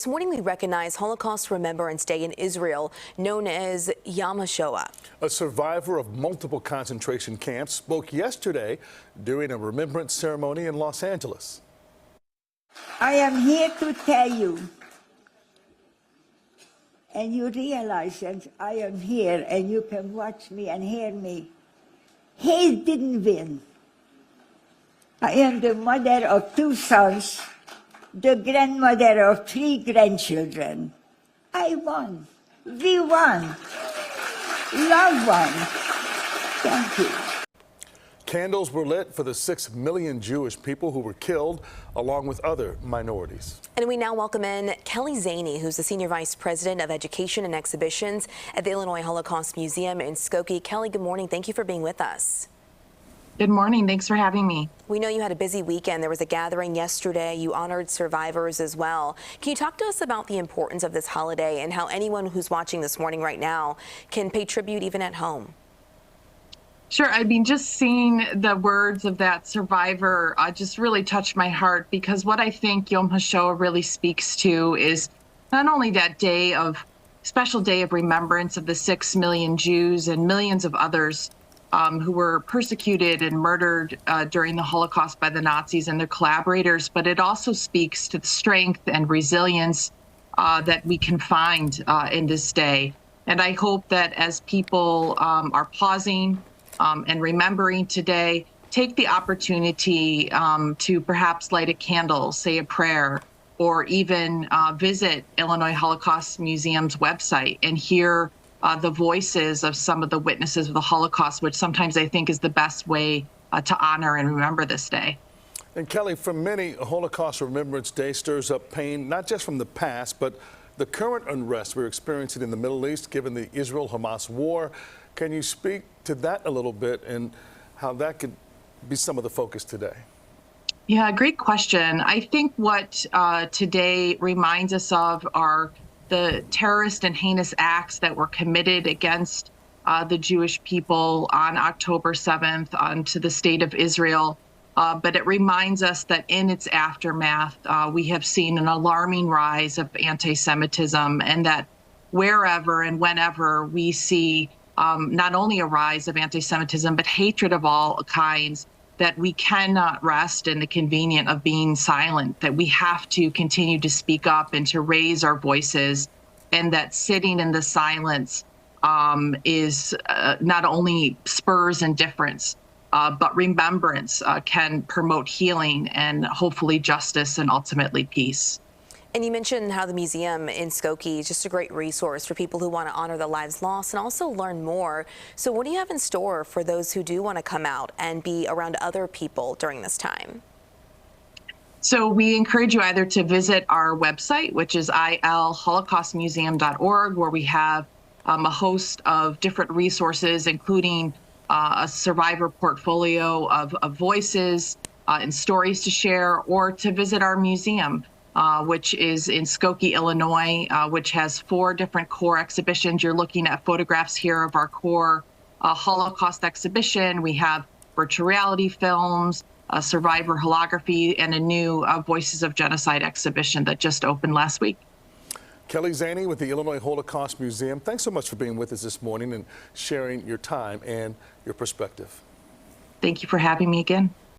This morning we recognize Holocaust Remembrance Day in Israel, known as Yom HaShoah. A survivor of multiple concentration camps spoke yesterday during a remembrance ceremony in Los Angeles. I am here to tell you, and you realize that I am here and you can watch me and hear me. He didn't win. I am the mother of 2 sons, the grandmother of 3 grandchildren. I won. We won. Love won. Thank you. Candles were lit for the 6 million Jewish people who were killed, along with other minorities. And we now welcome in Kelley Szany, who's the Senior Vice President of Education and Exhibitions at the Illinois Holocaust Museum in Skokie. Kelley, good morning. Thank you for being with us. Good morning. Thanks for having me. We know you had a busy weekend. There was a gathering yesterday. You honored survivors as well. Can you talk to us about the importance of this holiday and how anyone who's watching this morning right now can pay tribute even at home? Sure. I mean, just seeing the words of that survivor just really touched my heart, because what I think Yom HaShoah really speaks to is not only that special day of remembrance of the 6 million Jews and millions of others who were persecuted and murdered during the Holocaust by the Nazis and their collaborators, but it also speaks to the strength and resilience that we can find in this day. And I hope that as people are pausing and remembering today, take the opportunity to perhaps light a candle, say a prayer, or even visit Illinois Holocaust Museum's website and hear the voices of some of the witnesses of the Holocaust, which sometimes I think is the best way to honor and remember this day. And Kelley, for many, Holocaust Remembrance Day stirs up pain, not just from the past, but the current unrest we're experiencing in the Middle East, given the Israel-Hamas war. Can you speak to that a little bit and how that could be some of the focus today? Yeah, great question. I think what today reminds us of are the terrorist and heinous acts that were committed against the Jewish people on October 7th onto the state of Israel. But it reminds us that in its aftermath, we have seen an alarming rise of anti-Semitism, and that wherever and whenever we see not only a rise of anti-Semitism, but hatred of all kinds, that we cannot rest in the convenient of being silent, that we have to continue to speak up and to raise our voices, and that sitting in the silence is not only spurs indifference, but remembrance can promote healing and hopefully justice and ultimately peace. And you mentioned how the museum in Skokie is just a great resource for people who want to honor the lives lost and also learn more. So what do you have in store for those who do want to come out and be around other people during this time? So we encourage you either to visit our website, which is ilholocaustmuseum.org, where we have a host of different resources, including a survivor portfolio of voices and stories to share, or to visit our museum, which is in Skokie, Illinois, which has 4 different core exhibitions. You're looking at photographs here of our core Holocaust exhibition. We have virtual reality films, survivor holography, and a new Voices of Genocide exhibition that just opened last week. Kelley Szany with the Illinois Holocaust Museum, thanks so much for being with us this morning and sharing your time and your perspective. Thank you for having me again.